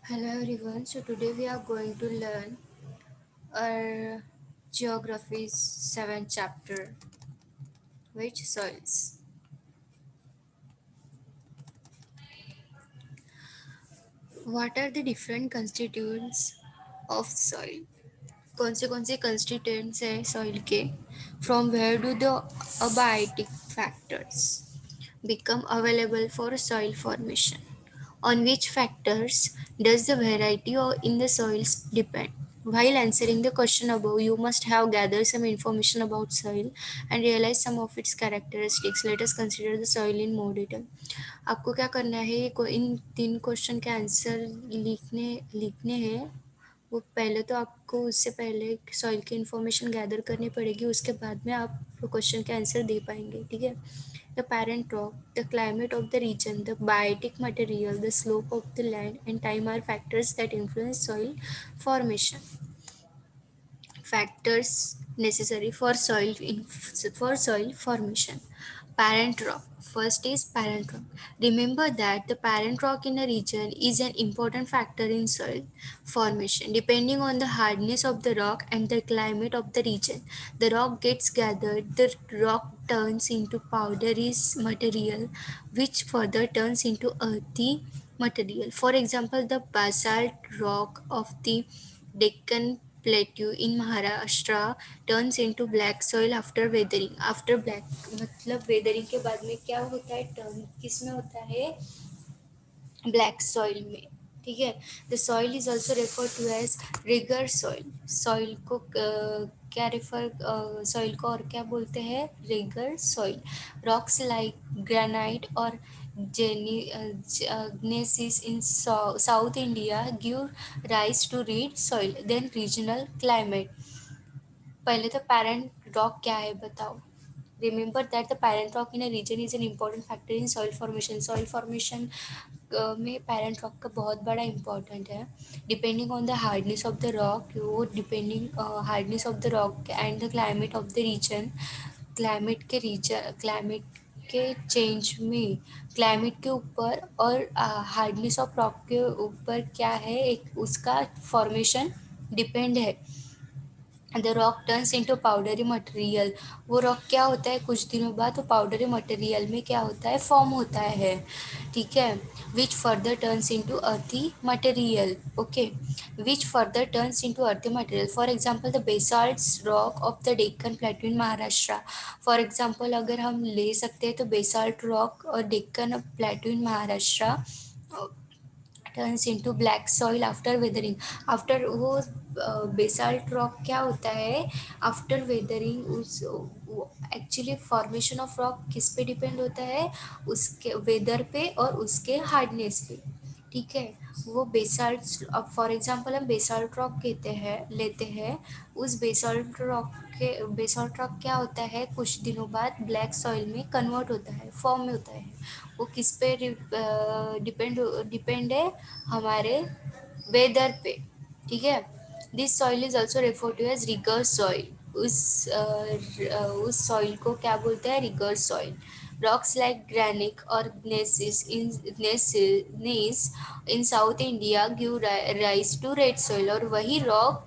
Hello everyone. So today we are going to learn our geography's seventh chapter, which soils. What are the different constituents of soil? कौन से constituents हैं soil के? From where do the abiotic factors become available for soil formation? On which factors does the variety in the soils depend? While answering the question above, you must have gathered some information about soil and realized some of its characteristics. Let us consider the soil in more detail. आपको क्या करना है, इन 3 question के answer लिखने हैं. वो पहले तो आपको उससे पहले सॉइल की इन्फॉर्मेशन गैदर करनी पड़ेगी, उसके बाद में आप क्वेश्चन के आंसर दे पाएंगे. ठीक है. The parent rock, the climate of the region, the biotic material, the slope of the land, and time are factors that influence soil formation. Factors necessary for soil formation. Parent rock. First is parent rock. Remember that the parent rock in a region is an important factor in soil formation. Depending on the hardness of the rock and the climate of the region, the rock gets gathered. The rock turns into powdery material, which further turns into earthy material. For example, the basalt rock of the Deccan Plateau in Maharashtra turns into black soil after weathering. After black मतलब weathering के बाद में क्या होता है, turn किस में होता है, ब्लैक सॉइल में. ठीक है. The soil is also refer to as regur soil. Soil को क्या रेफर सॉइल को और क्या बोलते हैं, regur soil. Rocks like granite और gneiss in South India give rise to red soil. Then regional climate. पहले तो parent rock क्या है बताओ. Remember that the parent rock in a region is an important factor in soil formation. Soil formation में parent rock का बहुत बड़ा important है. Depending on the hardness of the rock, वो depending hardness of the rock and the climate of the region, climate के change में climate के ऊपर और हार्डनेस ऑफ रॉक के ऊपर क्या है, एक उसका फॉर्मेशन डिपेंड है. The rock turns into powdery material. वो रॉक क्या होता है, कुछ दिनों बाद वो पाउडरी मटेरियल में क्या होता है, फॉर्म होता है. ठीक है. Which further turns into earthy material. Okay. Which further turns into earthy material. For example the basalt rock of the Deccan plateau in Maharashtra. For example अगर हम ले सकते हैं तो बेसाल्ट रॉक और Deccan plateau in Maharashtra turns into black soil after weathering. After वो basalt rock क्या होता है, आफ्टर वेदरिंग उस एक्चुअली फॉर्मेशन ऑफ रॉक किस पे डिपेंड होता है, उसके वेदर पे और उसके हार्डनेस पे. ठीक है. वो बेसाल्ट, अब फॉर एग्जांपल हम बेसाल्ट रॉक लेते हैं. उस बेसाल्ट रॉक क्या होता है, कुछ दिनों बाद ब्लैक सॉइल में कन्वर्ट होता है, फॉर्म में होता है. वो किस पे डिपेंड है, हमारे वेदर पे. ठीक है. This soil is also refer to as regur soil. उस सॉइल को क्या बोलते हैं, regur soil. Rocks like granite और gneiss in south India give rise to red soil. और वही रॉक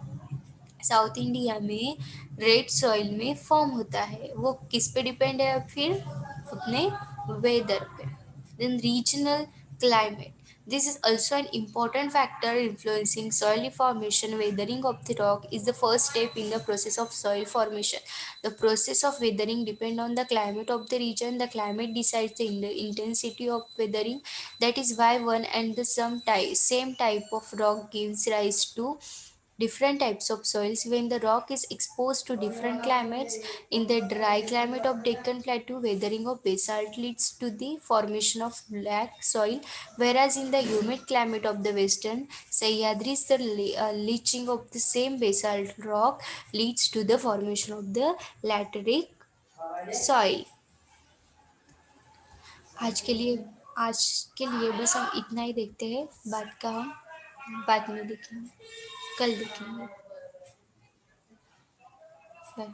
साउथ इंडिया में रेड सॉइल में फॉर्म होता है. वो किस पे डिपेंड है, फिर अपने वेदर पे. Then regional climate. This is also an important factor influencing soil formation. Weathering of the rock is the first step in the process of soil formation. The process of weathering depends on the climate of the region. The climate decides the intensity of weathering. That is why one and the same type of rock gives rise to different types of soils. When the rock is exposed to different climates, in the dry climate of Deccan Plateau, weathering of basalt leads to the formation of black soil, whereas in the humid climate of the western Sahyadris, the leaching of the same basalt rock leads to the formation of the lateric soil. आज के लिए आज के लिए बस हम इतना ही देखते हैं. बाद का हम बाद में देखेंगे, कल देखेंगे. बाय.